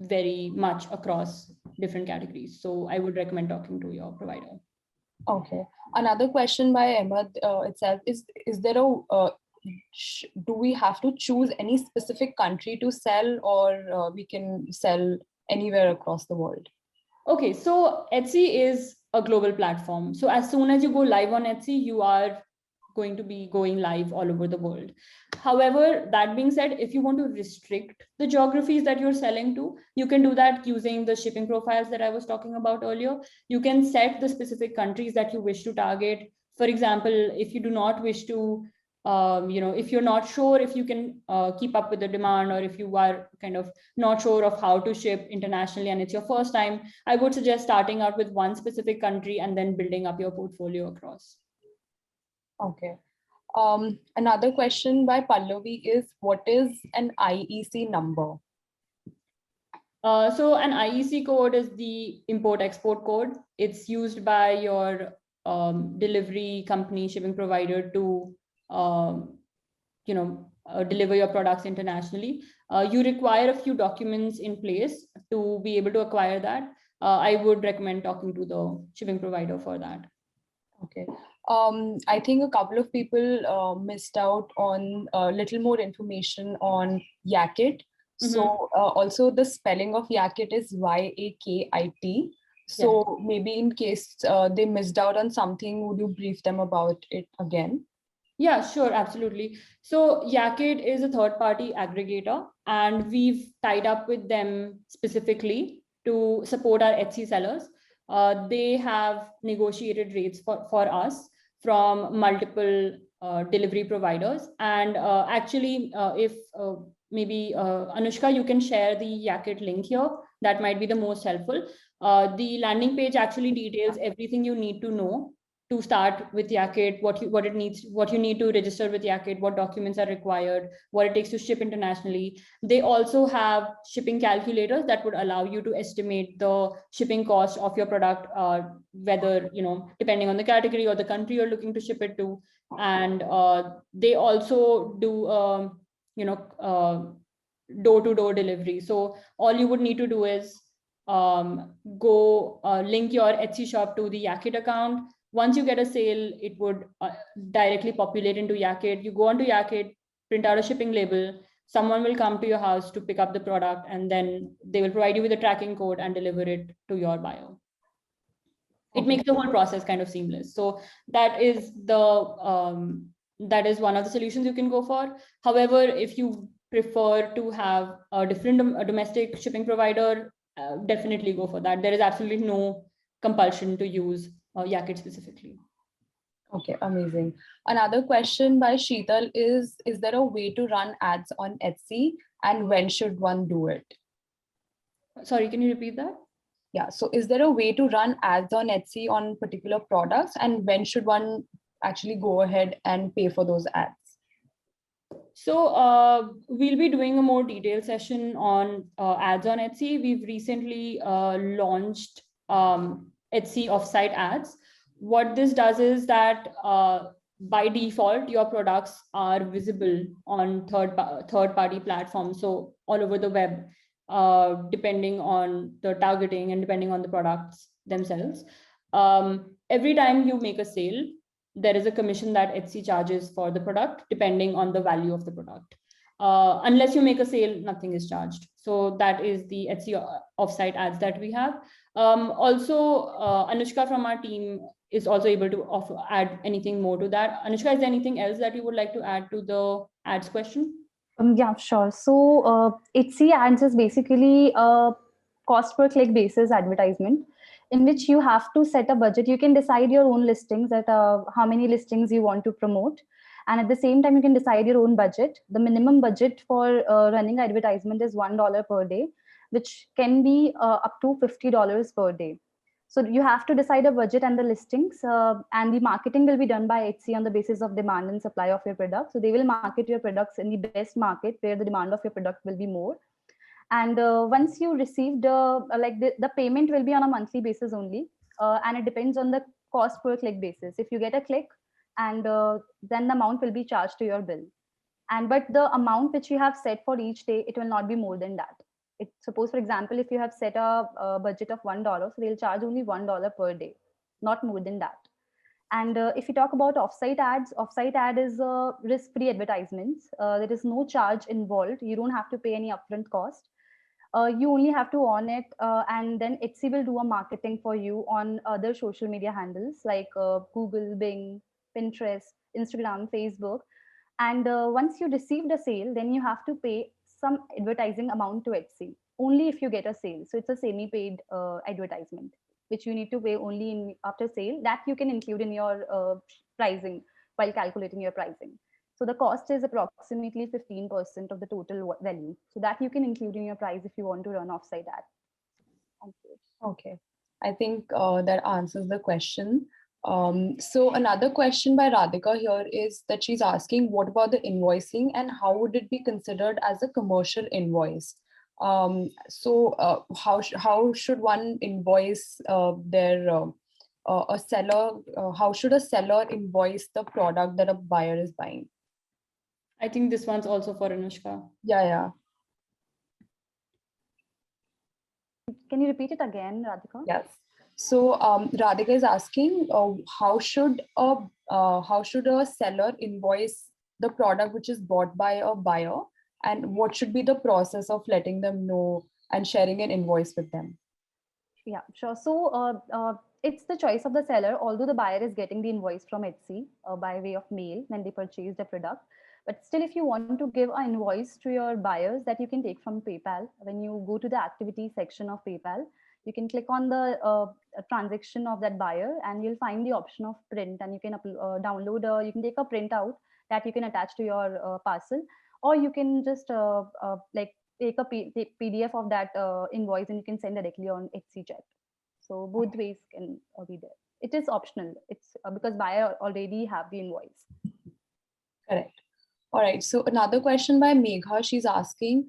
very much across different categories. So I would recommend talking to your provider. Okay. Another question by Emma itself is there a do we have to choose any specific country to sell, or we can sell anywhere across the world? Okay, so Etsy is a global platform. So as soon as you go live on Etsy, you are going to be going live all over the world. However, that being said, if you want to restrict the geographies that you're selling to, you can do that using the shipping profiles that I was talking about earlier. You can set the specific countries that you wish to target. For example, if you do not wish to, if you're not sure if you can keep up with the demand, or if you are kind of not sure of how to ship internationally and it's your first time, I would suggest starting out with one specific country and then building up your portfolio across. Okay. Another question by Pallavi is, what is an IEC number? So an IEC code is the import-export code. It's used by your delivery company, shipping provider to, deliver your products internationally. You require a few documents in place to be able to acquire that. I would recommend talking to the shipping provider for that. Okay. I think a couple of people missed out on a little more information on Yakit. So also the spelling of Yakit is YAKIT. So maybe in case they missed out on something, would you brief them about it again? Yeah, sure, absolutely. So Yakit is a third-party aggregator, and we've tied up with them specifically to support our Etsy sellers. They have negotiated rates for us from multiple delivery providers. And actually, if maybe Anushka, you can share the Yakit link here. That might be the most helpful. The landing page actually details everything you need to know to start with Yakit, what you need to register with Yakit, what documents are required, what it takes to ship internationally. They also have shipping calculators that would allow you to estimate the shipping cost of your product, whether, depending on the category or the country you're looking to ship it to. And they also do, door-to-door delivery. So all you would need to do is go link your Etsy shop to the Yakit account. Once you get a sale, it would directly populate into Yakit. You go onto Yakit, print out a shipping label. Someone will come to your house to pick up the product, and then they will provide you with a tracking code and deliver it to your buyer. It makes the whole process kind of seamless. So that is that is one of the solutions you can go for. However, if you prefer to have a different domestic shipping provider, definitely go for that. There is absolutely no compulsion to use Yakit specifically. Okay, amazing. Another question by Sheetal is there a way to run ads on Etsy, and when should one do it? Sorry, can you repeat that? Yeah, so is there a way to run ads on Etsy on particular products, and when should one actually go ahead and pay for those ads? So we'll be doing a more detailed session on ads on Etsy. We've recently launched Etsy offsite ads. What this does is that by default, your products are visible on third-party platforms, so all over the web, depending on the targeting and depending on the products themselves. Every time you make a sale, there is a commission that Etsy charges for the product, depending on the value of the product. Unless you make a sale, nothing is charged. So that is the Etsy offsite ads that we have. Also, Anushka from our team is also able to add anything more to that. Anushka, is there anything else that you would like to add to the ads question? Yeah, sure. So Etsy ads is basically a cost per click basis advertisement in which you have to set a budget. You can decide your own listings, that how many listings you want to promote. And at the same time, you can decide your own budget. The minimum budget for running advertisement is $1 per day, which can be up to $50 per day. So you have to decide a budget and the listings, and the marketing will be done by Etsy on the basis of demand and supply of your product. So they will market your products in the best market where the demand of your product will be more. And once you receive the payment will be on a monthly basis only, and it depends on the cost per click basis. If you get a click, and then the amount will be charged to your bill. But the amount which you have set for each day, it will not be more than that. Suppose, for example, if you have set a budget of $1, so they'll charge only $1 per day, not more than that. And if you talk about offsite ad is risk-free advertisements. There is no charge involved. You don't have to pay any upfront cost. You only have to on it, and then Etsy will do a marketing for you on other social media handles like Google, Bing, Pinterest, Instagram, Facebook. And once you receive the sale, then you have to pay some advertising amount to Etsy only if you get a sale. So it's a semi-paid advertisement which you need to pay only in after sale, that you can include in your pricing while calculating your pricing. So the cost is approximately 15% of the total value. So that you can include in your price if you want to run offsite ad. Thank you. Okay, I think that answers the question. So another question by Radhika here is that she's asking, what about the invoicing and how would it be considered as a commercial invoice? How should one invoice a seller? How should a seller invoice the product that a buyer is buying? I think this one's also for Anushka. Yeah. Can you repeat it again, Radhika? Yes. So Radhika is asking, how should a seller invoice the product which is bought by a buyer, and what should be the process of letting them know and sharing an invoice with them? Yeah, sure. So it's the choice of the seller, although the buyer is getting the invoice from Etsy by way of mail when they purchase the product. But still, if you want to give an invoice to your buyers, that you can take from PayPal. When you go to the activity section of PayPal, you can click on the transaction of that buyer and you'll find the option of print, and you can download, you can take a printout that you can attach to your parcel, or you can just like take a PDF of that invoice and you can send directly on Etsy chat. So both ways can be there. It is optional. It's because buyer already have the invoice. Correct. All right. So another question by Megha, she's asking,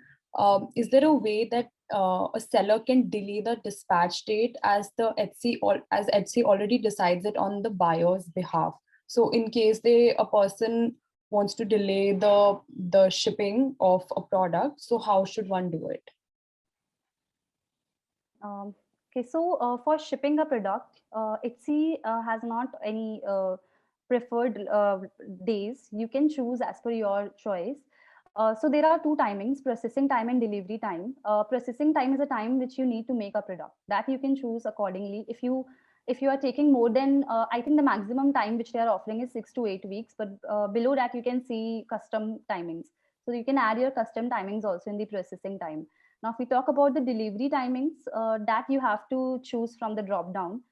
is there a way that a seller can delay the dispatch date as Etsy already decides it on the buyer's behalf? So in case a person wants to delay the shipping of a product, so how should one do it? Okay, so for shipping a product, Etsy has not any preferred days. You can choose as per your choice. So there are two timings: processing time and delivery time. Processing time is a time which you need to make a product, that you can choose accordingly. If you are taking more than, I think the maximum time which they are offering is 6 to 8 weeks, but below that you can see custom timings. So you can add your custom timings also in the processing time. Now, if we talk about the delivery timings, that you have to choose from the drop down.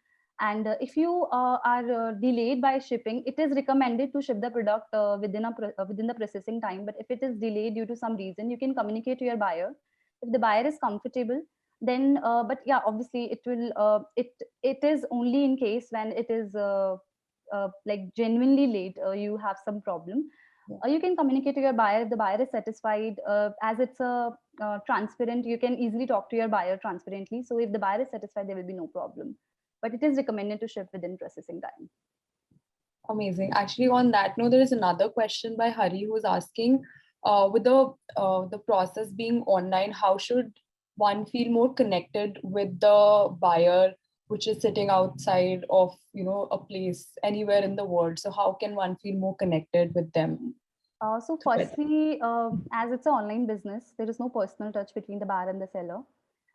And if you are delayed by shipping, it is recommended to ship the product within the processing time. But if it is delayed due to some reason, you can communicate to your buyer. If the buyer is comfortable, then but yeah, obviously it will it is only in case when it is like genuinely late, you have some problem. You can communicate to your buyer. If the buyer is satisfied, as it's a transparent, you can easily talk to your buyer transparently. So if the buyer is satisfied, there will be no problem. But it is recommended to ship within processing time. Amazing. Actually, on that note, there is another question by Hari who is asking, with the process being online, how should one feel more connected with the buyer, which is sitting outside of a place anywhere in the world? So how can one feel more connected with them? So firstly, as it's an online business, there is no personal touch between the buyer and the seller.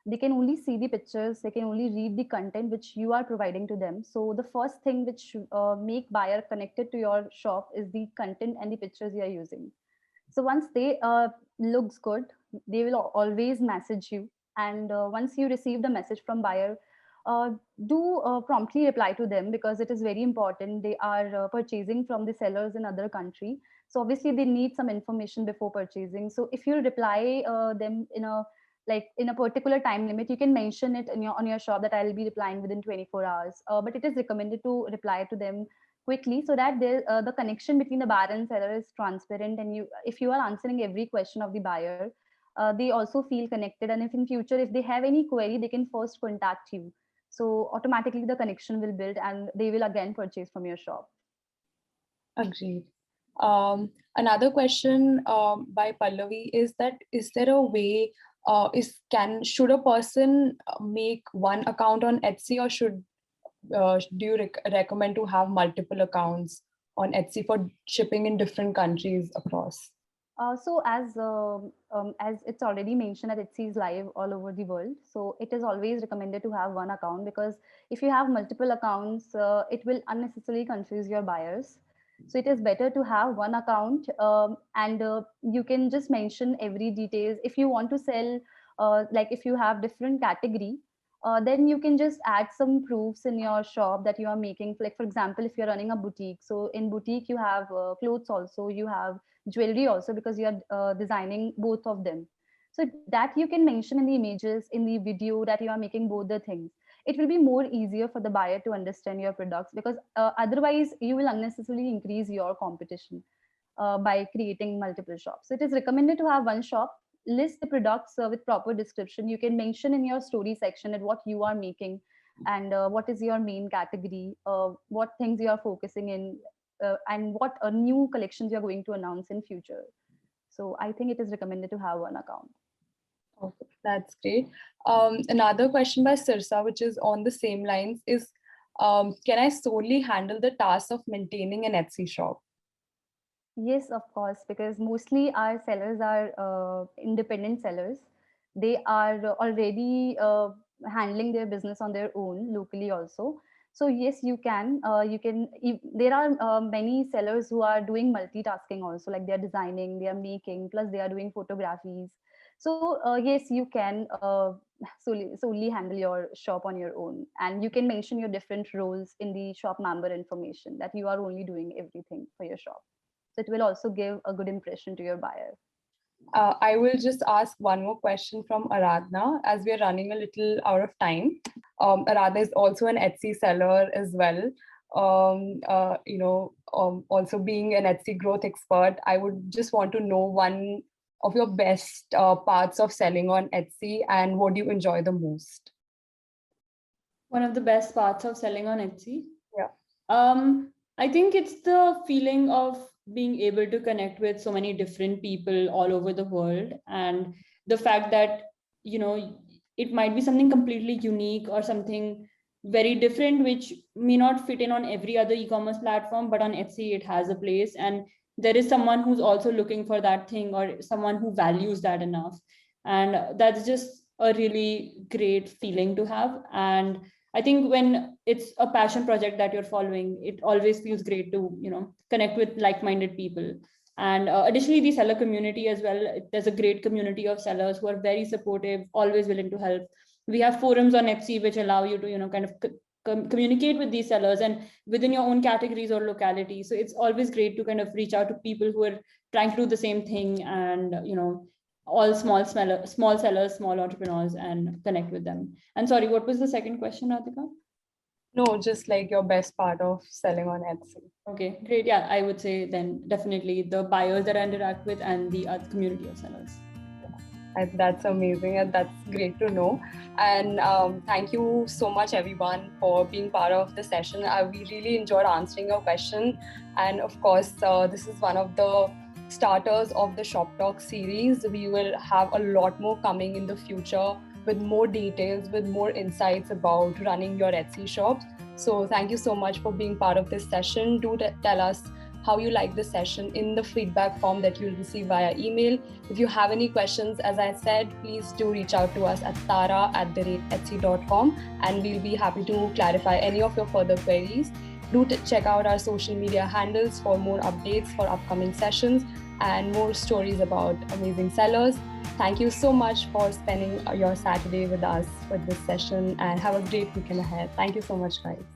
They can only see the pictures, they can only read the content which you are providing to them. So the first thing which make buyer connected to your shop is the content and the pictures you are using. So once they looks good, they will always message you. And once you receive the message from buyer, do promptly reply to them, because it is very important. They are purchasing from the sellers in other country. So obviously they need some information before purchasing. So if you reply them in a particular time limit, you can mention it on your shop that I'll be replying within 24 hours. But it is recommended to reply to them quickly, so that the connection between the buyer and seller is transparent. And if you are answering every question of the buyer, they also feel connected. And if in future, if they have any query, they can first contact you. So automatically the connection will build and they will again purchase from your shop. Agreed. Another question by Pallavi is that, is there a way should a person make one account on Etsy, or do you recommend to have multiple accounts on Etsy for shipping in different countries across? So as it's already mentioned that Etsy is live all over the world, so it is always recommended to have one account, because if you have multiple accounts, it will unnecessarily confuse your buyers. So it is better to have one account, and you can just mention every details. If you want to sell, like if you have different category, then you can just add some proofs in your shop that you are making. Like for example, if you're running a boutique, so in boutique you have clothes also, you have jewelry also, because you are designing both of them. So that you can mention in the images, in the video, that you are making both the things. It will be more easier for the buyer to understand your products, because otherwise you will unnecessarily increase your competition by creating multiple shops. So it is recommended to have one shop, list the products with proper description. You can mention in your story section at what you are making, and what is your main category, what things you are focusing in, and what new collections you're going to announce in future. So I think it is recommended to have one account. Okay, that's great. Another question by Sirsa, which is on the same lines, is can I solely handle the task of maintaining an Etsy shop? Yes, of course, because mostly our sellers are independent sellers. They are already handling their business on their own locally also. So yes, you can. There are many sellers who are doing multitasking also, like they are designing, they are making, plus they are doing photographies. So yes, you can solely handle your shop on your own, and you can mention your different roles in the shop member information, that you are only doing everything for your shop. So it will also give a good impression to your buyer. I will just ask one more question from Aradhna, as we are running a little out of time. Aradhna is also an Etsy seller as well. Also being an Etsy growth expert, I would just want to know one of your best parts of selling on Etsy, and what do you enjoy the most? One of the best parts of selling on Etsy? Yeah. I think it's the feeling of being able to connect with so many different people all over the world, and the fact that, it might be something completely unique or something very different, which may not fit in on every other e-commerce platform, but on Etsy it has a place, and there is someone who's also looking for that thing, or someone who values that enough. And that's just a really great feeling to have. And I think when it's a passion project that you're following, it always feels great to, connect with like-minded people. And additionally, the seller community as well, there's a great community of sellers who are very supportive, always willing to help. We have forums on Etsy which allow you to, kind of communicate with these sellers and within your own categories or locality. So it's always great to kind of reach out to people who are trying to do the same thing, and, all small sellers, small entrepreneurs, and connect with them. And sorry, what was the second question, Radhika? No, just like your best part of selling on Etsy. Okay, great. Yeah, I would say then definitely the buyers that I interact with and the community of sellers. That's amazing, and that's great to know. And thank you so much, everyone, for being part of the session. We really enjoyed answering your question. And of course, this is one of the starters of the Shop Talk series. We will have a lot more coming in the future with more details, with more insights about running your Etsy shops. So thank you so much for being part of this session. Do tell us how you like the session in the feedback form that you'll receive via email. If you have any questions, as I said, please do reach out to us at tara@etsy.com, and we'll be happy to clarify any of your further queries. Do check out our social media handles for more updates for upcoming sessions and more stories about amazing sellers. Thank you so much for spending your Saturday with us with this session, and have a great weekend ahead. Thank you so much, guys.